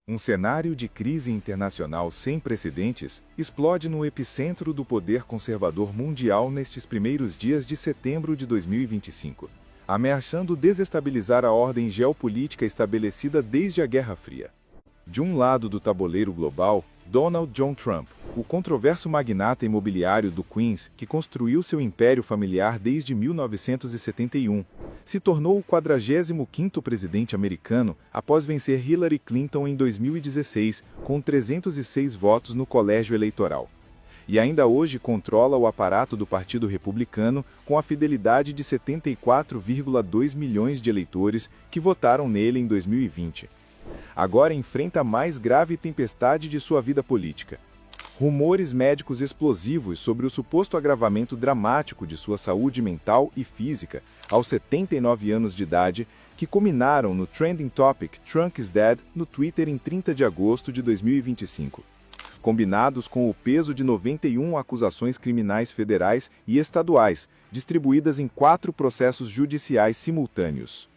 Um cenário de crise internacional sem precedentes explode no epicentro do poder conservador mundial nestes primeiros dias de setembro de 2025, ameaçando desestabilizar a ordem geopolítica estabelecida desde a Guerra Fria. De um lado do tabuleiro global, Donald John Trump, o controverso magnata imobiliário do Queens que construiu seu império familiar desde 1971, se tornou o 45º presidente americano após vencer Hillary Clinton em 2016 com 306 votos no colégio eleitoral. E ainda hoje controla o aparato do Partido Republicano com a fidelidade de 74,2 milhões de eleitores que votaram nele em 2020. Agora enfrenta a mais grave tempestade de sua vida política. Rumores médicos explosivos sobre o suposto agravamento dramático de sua saúde mental e física aos 79 anos de idade, que culminaram no trending topic Trump is Dead no Twitter em 30 de agosto de 2025. Combinados com o peso de 91 acusações criminais federais e estaduais, distribuídas em 4 processos judiciais simultâneos.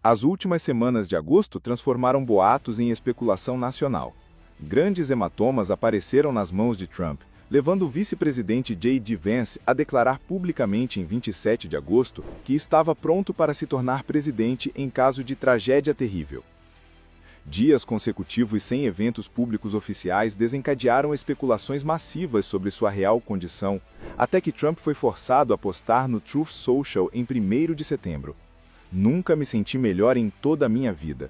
As últimas semanas de agosto transformaram boatos em especulação nacional. Grandes hematomas apareceram nas mãos de Trump, levando o vice-presidente J.D. Vance a declarar publicamente em 27 de agosto que estava pronto para se tornar presidente em caso de tragédia terrível. Dias consecutivos sem eventos públicos oficiais desencadearam especulações massivas sobre sua real condição, até que Trump foi forçado a postar no Truth Social em 1º de setembro. Nunca me senti melhor em toda a minha vida.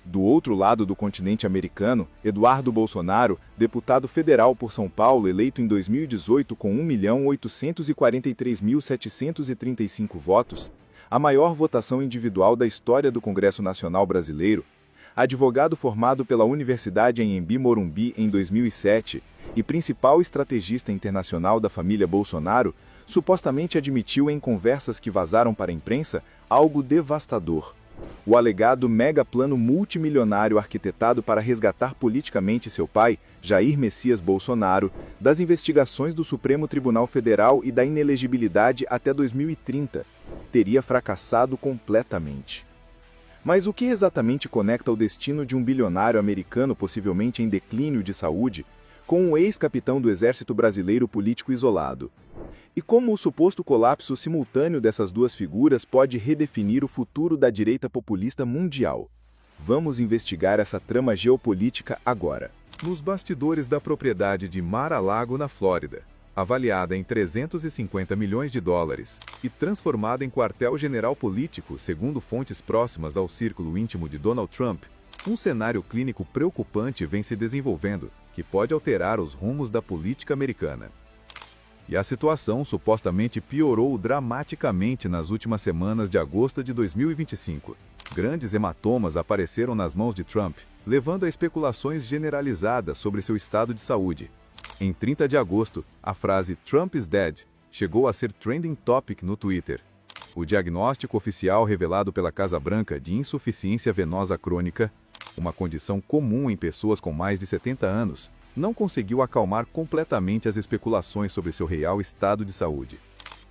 Do outro lado do continente americano, Eduardo Bolsonaro, deputado federal por São Paulo, eleito em 2018 com 1.843.735 votos, a maior votação individual da história do Congresso Nacional Brasileiro, advogado formado pela Universidade Anhembi Morumbi em 2007 e principal estrategista internacional da família Bolsonaro, supostamente admitiu em conversas que vazaram para a imprensa algo devastador: o alegado megaplano multimilionário arquitetado para resgatar politicamente seu pai, Jair Messias Bolsonaro, das investigações do Supremo Tribunal Federal e da inelegibilidade até 2030, teria fracassado completamente. Mas o que exatamente conecta o destino de um bilionário americano possivelmente em declínio de saúde com um ex-capitão do Exército Brasileiro político isolado? E como o suposto colapso simultâneo dessas duas figuras pode redefinir o futuro da direita populista mundial? Vamos investigar essa trama geopolítica agora. Nos bastidores da propriedade de Mar-a-Lago, na Flórida, avaliada em 350 milhões de dólares e transformada em quartel-general político, segundo fontes próximas ao círculo íntimo de Donald Trump, um cenário clínico preocupante vem se desenvolvendo, que pode alterar os rumos da política americana. E a situação supostamente piorou dramaticamente nas últimas semanas de agosto de 2025. Grandes hematomas apareceram nas mãos de Trump, levando a especulações generalizadas sobre seu estado de saúde. Em 30 de agosto, a frase Trump is dead chegou a ser trending topic no Twitter. O diagnóstico oficial revelado pela Casa Branca de insuficiência venosa crônica, uma condição comum em pessoas com mais de 70 anos, não conseguiu acalmar completamente as especulações sobre seu real estado de saúde.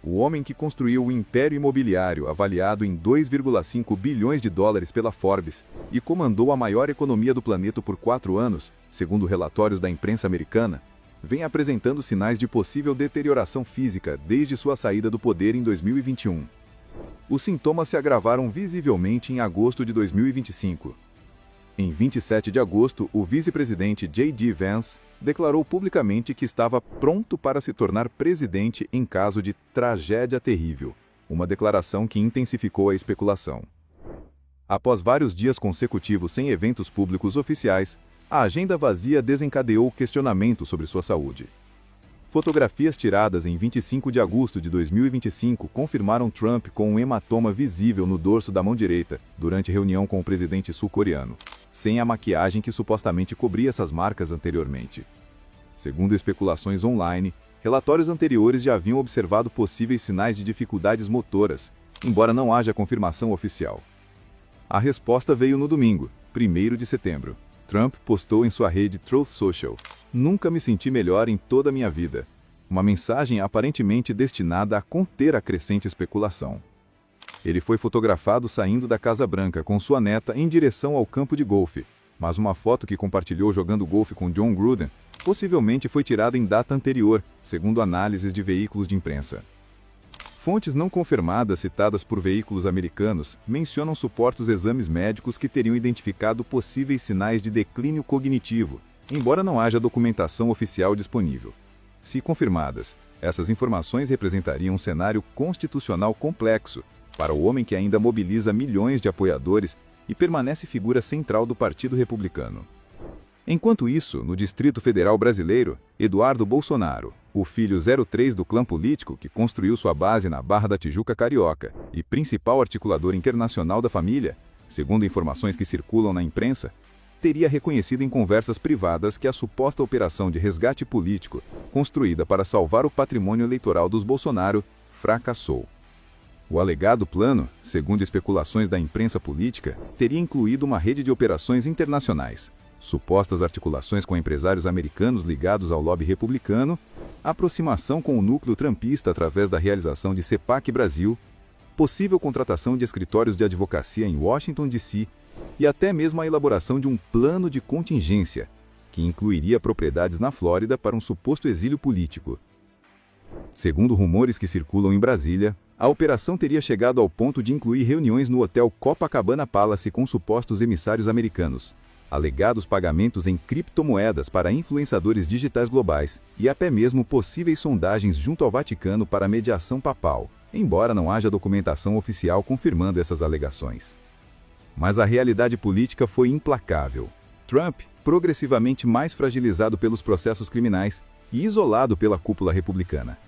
O homem que construiu o império imobiliário avaliado em 2,5 bilhões de dólares pela Forbes e comandou a maior economia do planeta por 4 anos, segundo relatórios da imprensa americana, vem apresentando sinais de possível deterioração física desde sua saída do poder em 2021. Os sintomas se agravaram visivelmente em agosto de 2025. Em 27 de agosto, o vice-presidente J.D. Vance declarou publicamente que estava pronto para se tornar presidente em caso de tragédia terrível, uma declaração que intensificou a especulação. Após vários dias consecutivos sem eventos públicos oficiais, a agenda vazia desencadeou questionamento sobre sua saúde. Fotografias tiradas em 25 de agosto de 2025 confirmaram Trump com um hematoma visível no dorso da mão direita, durante reunião com o presidente sul-coreano, sem a maquiagem que supostamente cobria essas marcas anteriormente. Segundo especulações online, relatórios anteriores já haviam observado possíveis sinais de dificuldades motoras, embora não haja confirmação oficial. A resposta veio no domingo, 1º de setembro. Trump postou em sua rede Truth Social: "Nunca me senti melhor em toda a minha vida." Uma mensagem aparentemente destinada a conter a crescente especulação. Ele foi fotografado saindo da Casa Branca com sua neta em direção ao campo de golfe, mas uma foto que compartilhou jogando golfe com John Gruden possivelmente foi tirada em data anterior, segundo análises de veículos de imprensa. Fontes não confirmadas citadas por veículos americanos mencionam supostos exames médicos que teriam identificado possíveis sinais de declínio cognitivo, embora não haja documentação oficial disponível. Se confirmadas, essas informações representariam um cenário constitucional complexo para o homem que ainda mobiliza milhões de apoiadores e permanece figura central do Partido Republicano. Enquanto isso, no Distrito Federal brasileiro, Eduardo Bolsonaro, o filho 03 do clã político que construiu sua base na Barra da Tijuca carioca e principal articulador internacional da família, segundo informações que circulam na imprensa, teria reconhecido em conversas privadas que a suposta operação de resgate político, construída para salvar o patrimônio eleitoral dos Bolsonaro, fracassou. O alegado plano, segundo especulações da imprensa política, teria incluído uma rede de operações internacionais, supostas articulações com empresários americanos ligados ao lobby republicano, aproximação com o núcleo trumpista através da realização de CEPAC Brasil, possível contratação de escritórios de advocacia em Washington, D.C., e até mesmo a elaboração de um plano de contingência, que incluiria propriedades na Flórida para um suposto exílio político. Segundo rumores que circulam em Brasília, a operação teria chegado ao ponto de incluir reuniões no hotel Copacabana Palace com supostos emissários americanos, alegados pagamentos em criptomoedas para influenciadores digitais globais e até mesmo possíveis sondagens junto ao Vaticano para mediação papal, embora não haja documentação oficial confirmando essas alegações. Mas a realidade política foi implacável. Trump, progressivamente mais fragilizado pelos processos criminais e isolado pela cúpula republicana.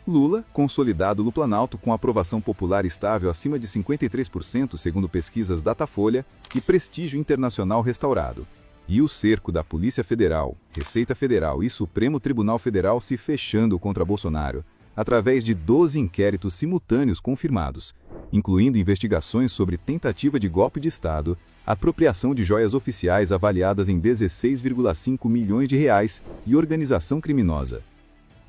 Lula, consolidado no Planalto com aprovação popular estável acima de 53%, segundo pesquisas Datafolha, e prestígio internacional restaurado. E o cerco da Polícia Federal, Receita Federal e Supremo Tribunal Federal se fechando contra Bolsonaro, através de 12 inquéritos simultâneos confirmados, incluindo investigações sobre tentativa de golpe de Estado, apropriação de joias oficiais avaliadas em 16,5 milhões de reais e organização criminosa.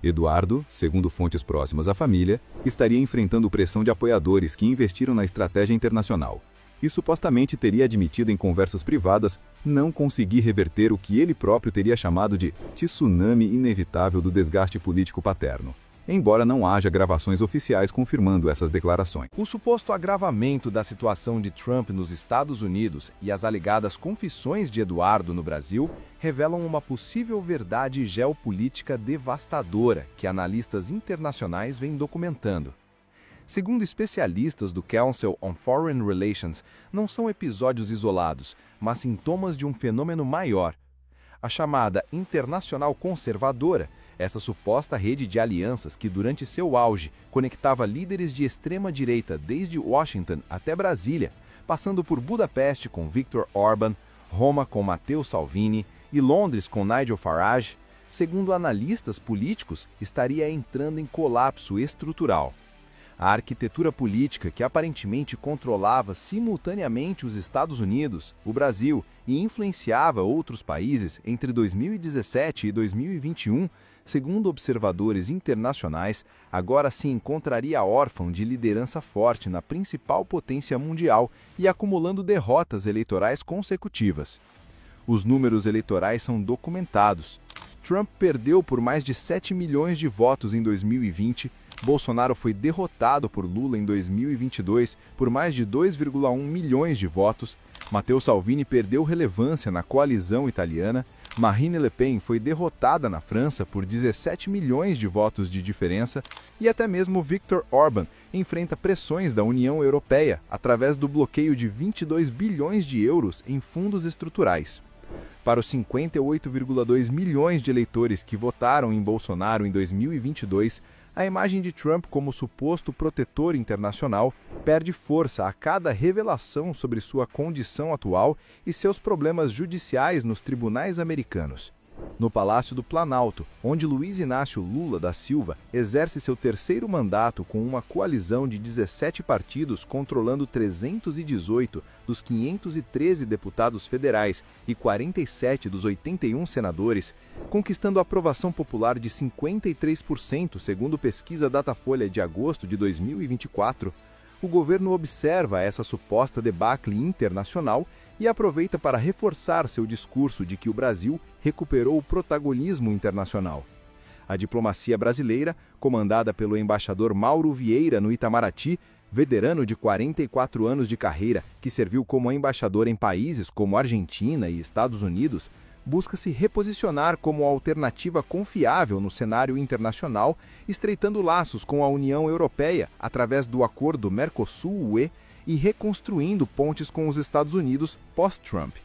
Eduardo, segundo fontes próximas à família, estaria enfrentando pressão de apoiadores que investiram na estratégia internacional e supostamente teria admitido em conversas privadas não conseguir reverter o que ele próprio teria chamado de tsunami inevitável do desgaste político paterno, embora não haja gravações oficiais confirmando essas declarações. O suposto agravamento da situação de Trump nos Estados Unidos e as alegadas confissões de Eduardo no Brasil revelam uma possível verdade geopolítica devastadora que analistas internacionais vêm documentando. Segundo especialistas do Council on Foreign Relations, não são episódios isolados, mas sintomas de um fenômeno maior. A chamada Internacional Conservadora, essa suposta rede de alianças que durante seu auge conectava líderes de extrema-direita desde Washington até Brasília, passando por Budapeste com Viktor Orbán, Roma com Matteo Salvini e Londres com Nigel Farage, segundo analistas políticos, estaria entrando em colapso estrutural. A arquitetura política que aparentemente controlava simultaneamente os Estados Unidos, o Brasil e influenciava outros países entre 2017 e 2021, segundo observadores internacionais, agora se encontraria órfão de liderança forte na principal potência mundial e acumulando derrotas eleitorais consecutivas. Os números eleitorais são documentados. Trump perdeu por mais de 7 milhões de votos em 2020, Bolsonaro foi derrotado por Lula em 2022 por mais de 2,1 milhões de votos, Matteo Salvini perdeu relevância na coalizão italiana, Marine Le Pen foi derrotada na França por 17 milhões de votos de diferença e até mesmo Viktor Orbán enfrenta pressões da União Europeia através do bloqueio de 22 bilhões de euros em fundos estruturais. Para os 58,2 milhões de eleitores que votaram em Bolsonaro em 2022, a imagem de Trump como suposto protetor internacional perde força a cada revelação sobre sua condição atual e seus problemas judiciais nos tribunais americanos. No Palácio do Planalto, onde Luiz Inácio Lula da Silva exerce seu terceiro mandato com uma coalizão de 17 partidos controlando 318 dos 513 deputados federais e 47 dos 81 senadores, conquistando a aprovação popular de 53%, segundo pesquisa Datafolha de agosto de 2024, o governo observa essa suposta debacle internacional e aproveita para reforçar seu discurso de que o Brasil recuperou o protagonismo internacional. A diplomacia brasileira, comandada pelo embaixador Mauro Vieira no Itamaraty, veterano de 44 anos de carreira que serviu como embaixador em países como Argentina e Estados Unidos, busca se reposicionar como alternativa confiável no cenário internacional, estreitando laços com a União Europeia através do acordo Mercosul-UE e reconstruindo pontes com os Estados Unidos pós-Trump.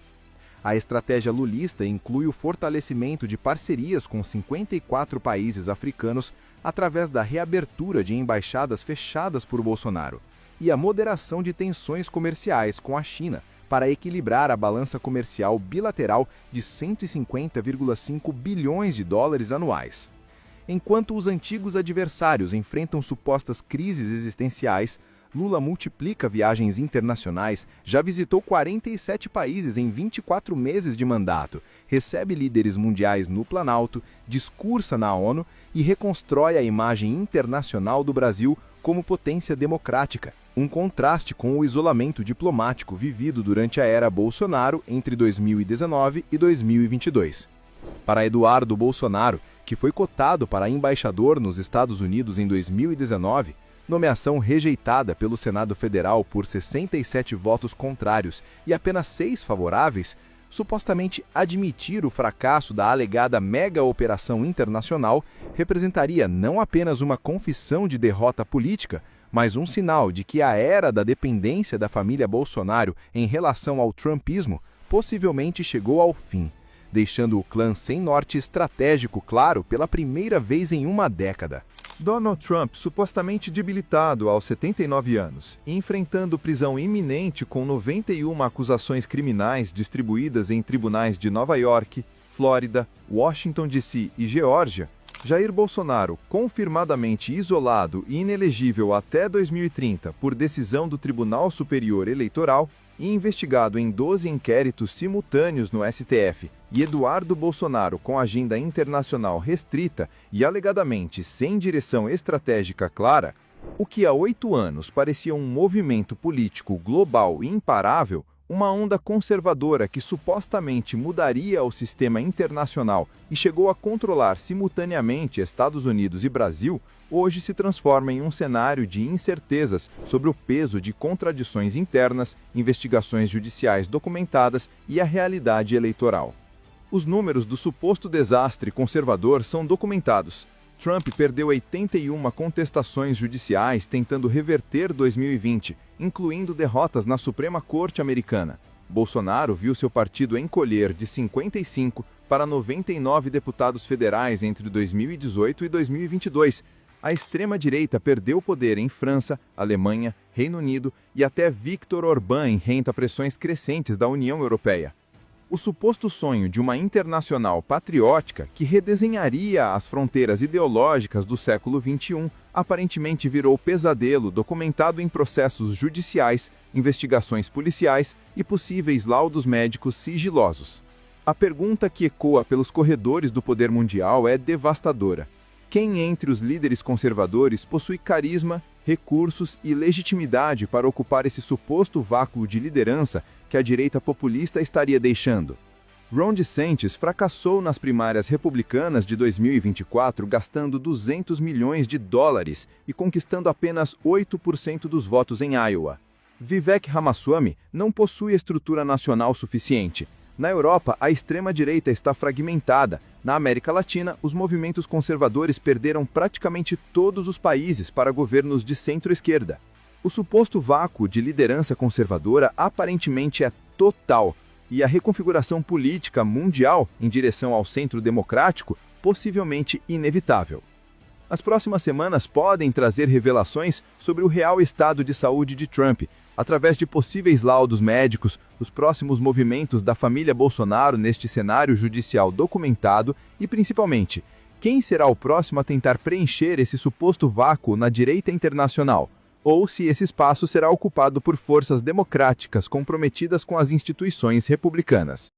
A estratégia lulista inclui o fortalecimento de parcerias com 54 países africanos através da reabertura de embaixadas fechadas por Bolsonaro e a moderação de tensões comerciais com a China para equilibrar a balança comercial bilateral de 150,5 bilhões de dólares anuais. Enquanto os antigos adversários enfrentam supostas crises existenciais, Lula multiplica viagens internacionais, já visitou 47 países em 24 meses de mandato, recebe líderes mundiais no Planalto, discursa na ONU e reconstrói a imagem internacional do Brasil como potência democrática, um contraste com o isolamento diplomático vivido durante a era Bolsonaro entre 2019 e 2022. Para Eduardo Bolsonaro, que foi cotado para embaixador nos Estados Unidos em 2019, nomeação rejeitada pelo Senado Federal por 67 votos contrários e apenas 6 favoráveis, supostamente admitir o fracasso da alegada mega-operação internacional representaria não apenas uma confissão de derrota política, mas um sinal de que a era da dependência da família Bolsonaro em relação ao trumpismo possivelmente chegou ao fim, deixando o clã sem norte estratégico claro pela primeira vez em uma década. Donald Trump, supostamente debilitado aos 79 anos e enfrentando prisão iminente com 91 acusações criminais distribuídas em tribunais de Nova York, Flórida, Washington D.C. e Geórgia, Jair Bolsonaro, confirmadamente isolado e inelegível até 2030 por decisão do Tribunal Superior Eleitoral e investigado em 12 inquéritos simultâneos no STF, e Eduardo Bolsonaro com agenda internacional restrita e alegadamente sem direção estratégica clara, o que há 8 anos parecia um movimento político global imparável, uma onda conservadora que supostamente mudaria o sistema internacional e chegou a controlar simultaneamente Estados Unidos e Brasil, hoje se transforma em um cenário de incertezas sobre o peso de contradições internas, investigações judiciais documentadas e a realidade eleitoral. Os números do suposto desastre conservador são documentados. Trump perdeu 81 contestações judiciais tentando reverter 2020, incluindo derrotas na Suprema Corte Americana. Bolsonaro viu seu partido encolher de 55 para 99 deputados federais entre 2018 e 2022. A extrema-direita perdeu poder em França, Alemanha, Reino Unido e até Viktor Orbán enfrenta pressões crescentes da União Europeia. O suposto sonho de uma internacional patriótica que redesenharia as fronteiras ideológicas do século XXI aparentemente virou pesadelo documentado em processos judiciais, investigações policiais e possíveis laudos médicos sigilosos. A pergunta que ecoa pelos corredores do poder mundial é devastadora. Quem entre os líderes conservadores possui carisma, recursos e legitimidade para ocupar esse suposto vácuo de liderança que a direita populista estaria deixando? Ron DeSantis fracassou nas primárias republicanas de 2024 gastando 200 milhões de dólares e conquistando apenas 8% dos votos em Iowa. Vivek Ramaswamy não possui estrutura nacional suficiente. Na Europa, a extrema-direita está fragmentada. Na América Latina, os movimentos conservadores perderam praticamente todos os países para governos de centro-esquerda. O suposto vácuo de liderança conservadora aparentemente é total, e a reconfiguração política mundial em direção ao centro democrático possivelmente inevitável. As próximas semanas podem trazer revelações sobre o real estado de saúde de Trump, através de possíveis laudos médicos, os próximos movimentos da família Bolsonaro neste cenário judicial documentado e, principalmente, quem será o próximo a tentar preencher esse suposto vácuo na direita internacional, ou se esse espaço será ocupado por forças democráticas comprometidas com as instituições republicanas.